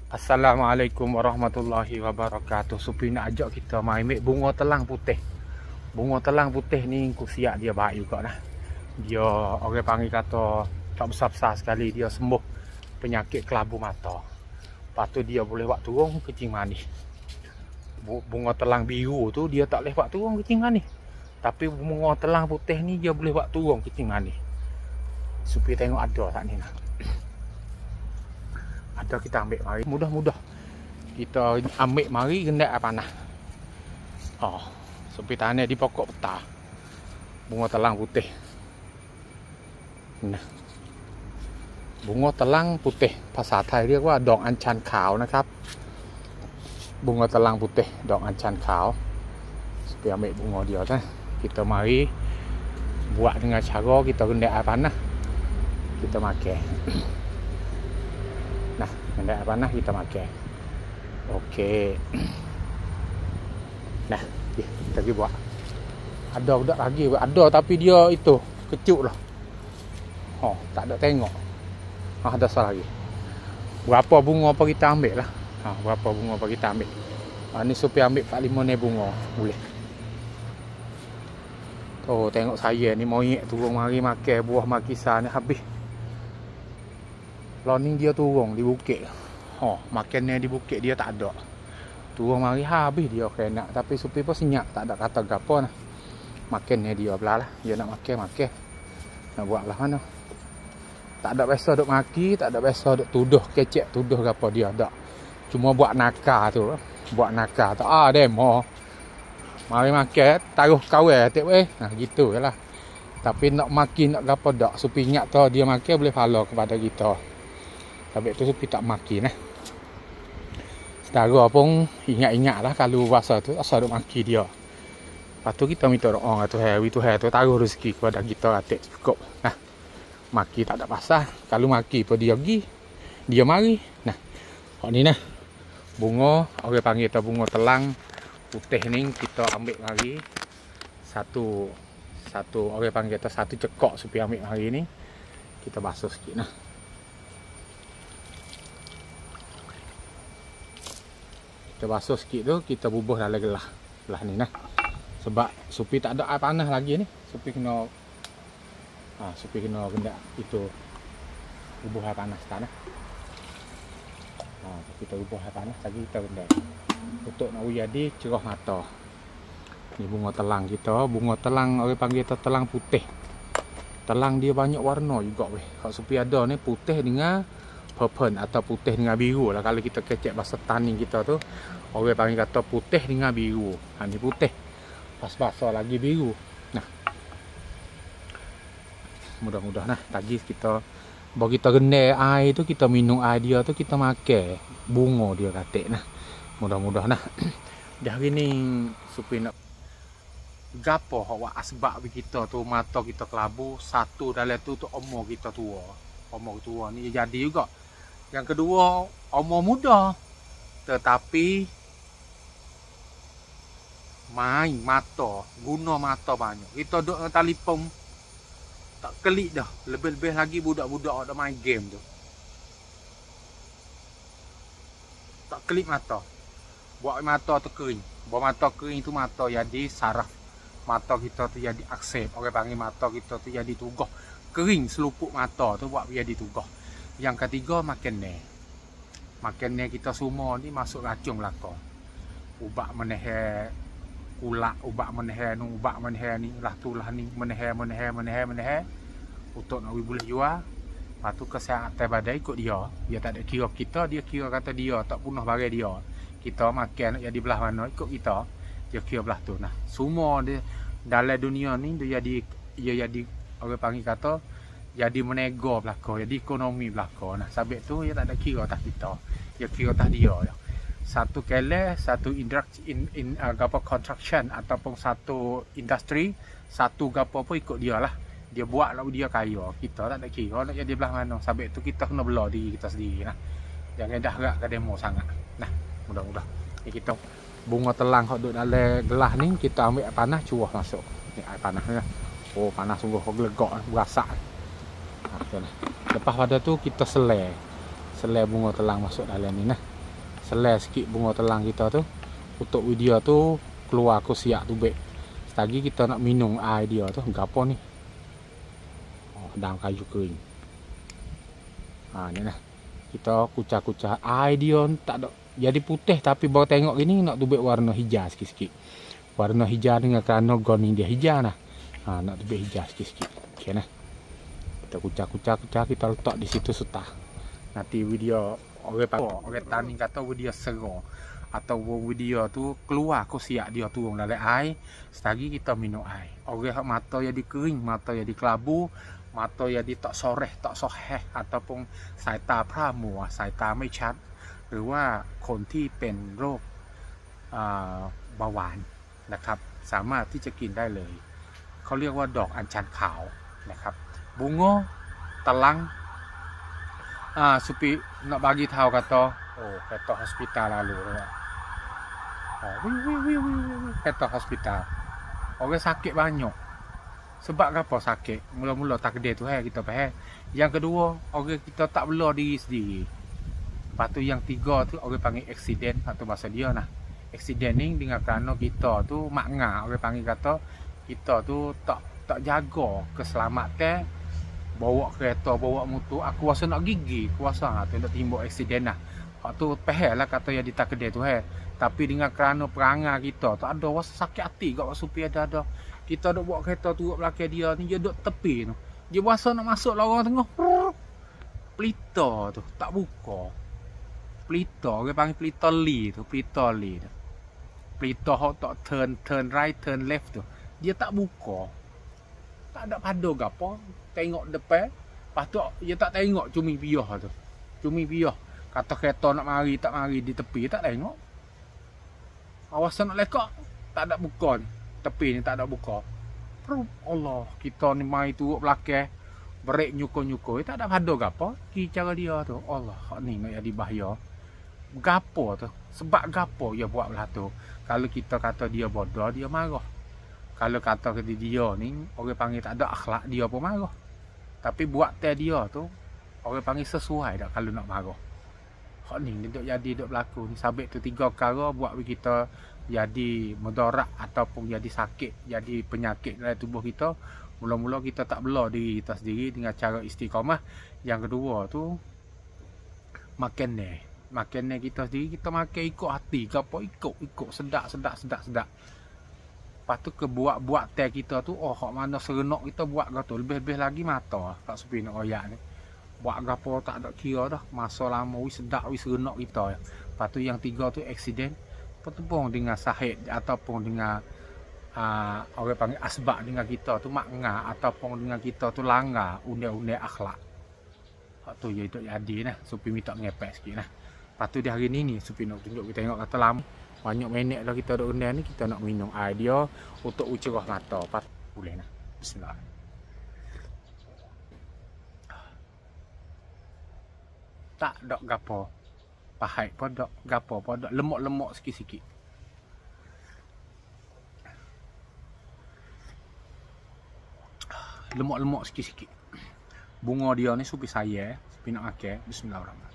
Assalamualaikum warahmatullahi wabarakatuh. Supi nak ajak kita mai ambil bunga telang putih. Bunga telang putih ni kusiak dia baik juga dah. Dia orang panggil kata tak besar-besar sekali, dia sembuh penyakit kelabu mata. Lepas tu dia boleh buat turun kencing manis. Bunga telang biru tu dia tak boleh buat turun kencing manis. Tapi bunga telang putih ni dia boleh buat turun kencing manis. Supi tengok ada tak ni nak. Ada kita ambil mari, mudah-mudah kita ambil mari rendak air panas. Supi tanah di pokok peta bunga telang putih. Nah, bunga telang putih ภาษาไทยเรียกว่าดอกอัญชันขาวนะครับ bunga telang putih, dok ancan khao. Supi ambil bunga dia kan. Kita mari buat dengan cara kita rendak air panas. Kita makan. Nah, rendak air panas kita makan. Okey. Nah, kita pergi buat. Ada budak lagi, ada tapi dia itu kecuk lah. Tak ada tengok. Ada salah lagi. Berapa bunga apa kita ambil lah. Berapa bunga apa kita ambil. Ni Supi ambil 4-5 ni bunga. Boleh. Tengok saya ni monyet turun mari makan buah makisa ni habis. Loning dia turun di bukit. Makan ni di bukit dia tak ada. Turun mari habis dia kena. Tapi Supi pun senyap, tak ada kata gapo nah. Makan ni dia belah lah. Dia nak makan. Nak buat lah mana. Tak ada biasa duk maki, tak ada biasa duk tuduh kecek, tuduh gapo dia tak. Cuma buat nakal tu. Buat nakal tu. Demo. Mari makan, taruh kawal tak weh. Gitu je lah. Tapi nak maki, nak gapo tak. Supi ingat tu dia makan boleh follow kepada kita. Tapi tu Supi tak maki nah. Saudara pun ingat-ingat lah kalau puasa tu asal duk maki dia. Lepas tu kita minta doa tu Tuhan tu taruh rezeki kepada kita atik cukup. Nah. Maki tak ada pasal. Kalau maki pun dia pergi, dia mari. Nah. Ni nah. Bunga, orang panggil tu bunga telang putih ni kita ambil mari. Satu orang panggil tu satu cekok Supi ambil mari ni. Kita basuh sikit nah. Kita basuh sikit tu, kita bubuh dalam gelas. Gelas ni nah. Sebab Supi tak ada air panas lagi ni. Supi kena rendak itu bubuh air panas tak nah. Kita bubuh air panas lagi kita rendak. Untuk nak jadi cerah mata. Ni bunga telang kita, bunga telang orang panggil tu telang putih. Telang dia banyak warna juga weh. Kalau Supi ada ni putih dengan purple atau putih dengan biru lah. Kalau kita kecek bahasa tani kita tu orang panggil kata putih dengan biru. Ni putih. Pas-pasal lagi biru. Nah. Mudah-mudahan nah tadi kita bagi kita rendah air tu kita minum air dia tu kita makan bunga dia katik nah. Mudah-mudahan nah. Dah hari ni Supi nak gapo awak asbab kita tu mata kita kelabu, satu dalam tu umur kita tua. Umur tua ni jadi juga. Yang kedua umur muda tetapi main mata, guna mata banyak. Kita duduk dengan telefon tak kelik dah. Lebih-lebih lagi budak-budak ada main game tu. Tak kelik mata. Buat mata tu kering. Buat mata kering tu mata jadi saraf. Mata kita tu jadi aksep. Orang panggil mata kita tu jadi tugah. Kering seluput mata tu buat jadi tugah. Yang ketiga makan ni. Makan ni kita semua ni masuk racun belaka. Ubak menehe kulak, ubak menehe nu, ubak menehe ni, lah tu lah ni, menehe. Untuk nak boleh jual. Lepas tu kesihatan badan ikut dia. Dia tak ada kira kita, dia kira kata dia tak punah barang dia. Kita makan nak jadi belah mana ikut kita. Dia kira belah tu. Nah, semua dia dalam dunia ni dia jadi orang panggil kata jadi menego belaka, jadi ekonomi belaka. Nah, sebab tu dia tak ada kira atas kita. Dia kira atas dia. Satu kelas, satu gapo construction ataupun satu industri, satu gapo pun ikut dia lah. Dia buat lah dia kaya. Kita tak ada kira nak jadi belah mana. Sebab tu kita kena bela diri kita sendiri nah. Jangan dah gerak ke demo sangat. Nah, mudah-mudah. Ni kita bunga telang hok duk dalam gelas ni kita ambil air panas curah masuk. Ni air panas ni. Panas sungguh gelegak berasak. Lepas pada tu kita selai bunga telang masuk dalam ni nah. selai sikit bunga telang kita tu. Untuk video tu keluar aku siap tu baik. Setagi kita nak minum air dia tu, gapo ni? Oh, daun kayu kering. Ni lah. Kita kucah-kucah air dia tak ada jadi putih, tapi baru tengok gini nak tubik warna hijau sikit-sikit. Warna hijau dengan kerana goni dia hijau nah. Nak tubik hijau sikit-sikit. Okey nah. Kita kucah-kucah kita letak di situ setah. Nanti video orang tani kata video sero atau video tu keluar aku siap dia turun dalam air, setagi kita minum air. Orang mata jadi kering, mata jadi kelabu, mata jadi tak soreh, tak soheh ataupun สายตาพร่ามัวสายตาไม่ชัด หรือว่าคนที่เป็นโรคเบาหวานนะครับสามารถที่จะกินได้เลยเขาเรียกว่าดอกอัญชันขาวนะครับบุงโงตะลังsupi nak bagi tahu kata kata hospital lalu kata hospital orang sakit banyak sebab apa sakit mula-mula takdir tu kita faham. Yang kedua orang kita tak bela diri sendiri. Lepas tu yang tiga tu orang panggil accident atau bahasa dia nah. Accident ni dengan kerana kita tu makna orang panggil kata kita tu tak jaga keselamatan, bawa kereta, bawa motor, aku rasa nak gigi, kuasa tu nak timbul accident lah. Hak tu faham lah kata yang ditakdir tu Tapi dengan kerana perangai kita tak ada rasa sakit hati kat supir ada. Kita duk bawa kereta turut belakang dia ni, dia duk tepi tu. Dia rasa nak masuk lorong tengah. Pelita tu tak buka. Pelita, orang panggil pelita li tu, pelita li tu. Pelita hok tak turn right, turn left tu. Dia tak buka. Tak ada pada gapo. Tengok depan. Lepas tu dia tak tengok cumi piyah tu. Cumi piyah. Kata kereta nak mari tak mari di tepi tak tengok. Awas nak lekak tak ada buka ni. Tepi ni tak ada buka. Allah, kita ni mai turut belakang. Brek nyukur-nyukur, tak ada pada gapo. Ki cara dia tu. Allah, hak ni nak jadi bahaya. Gapo tu? Sebab gapo dia buat belah tu? Kalau kita kata dia bodoh, dia marah. Kalau kata dia ni, orang panggil tak ada akhlak, dia pun marah. Tapi buat dia tu, orang panggil sesuai tak kalau nak marah. Hak ni duk jadi duk berlaku ni. Sabit tu 3 perkara buat kita jadi mudarat ataupun jadi sakit, jadi penyakit dalam tubuh kita. Mula-mula kita tak bela diri kita sendiri dengan cara istiqamah. Yang kedua tu makan kita sendiri, kita makan ikut hati ke apa, ikut sedap. Lepas tu ke buat teh kita tu, hak mana serenok kita buat ke tu, lebih-lebih lagi mata tak sepi nak royak ni. Buat gapo tak ada kira dah, masa lama sedap serenok kita. Lepas tu yang 3 tu accident, bertepung dengan sahid ataupun dengan orang panggil asbab dengan kita tu makna ataupun dengan kita tu langgar undang-undang akhlak. Hak tu jadi nah, supi minta ngepek sikit nah. Lepas tu di hari ni supi nak tunjuk kita tengok kata lama banyak minit dah kita duk undang ni, kita nak minum air dia untuk ucerah mata. Pas boleh nah. Bismillah. Tak dok gapo. Pahai pun dok gapo pun dok lemok-lemok sikit-sikit. Lemok-lemok sikit-sikit. Bunga dia ni supi saya, supi nak makan. Bismillahirrahmanirrahim.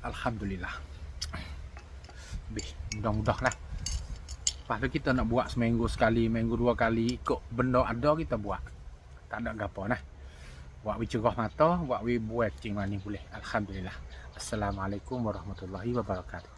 Alhamdulillah. Mudah-mudah lah. Lepas tu kita nak buat seminggu sekali, minggu 2 kali, ikut benda ada kita buat. Tak ada gapo nah. Buat cerah mata, buat buat cing mani boleh. Alhamdulillah. Assalamualaikum warahmatullahi wabarakatuh.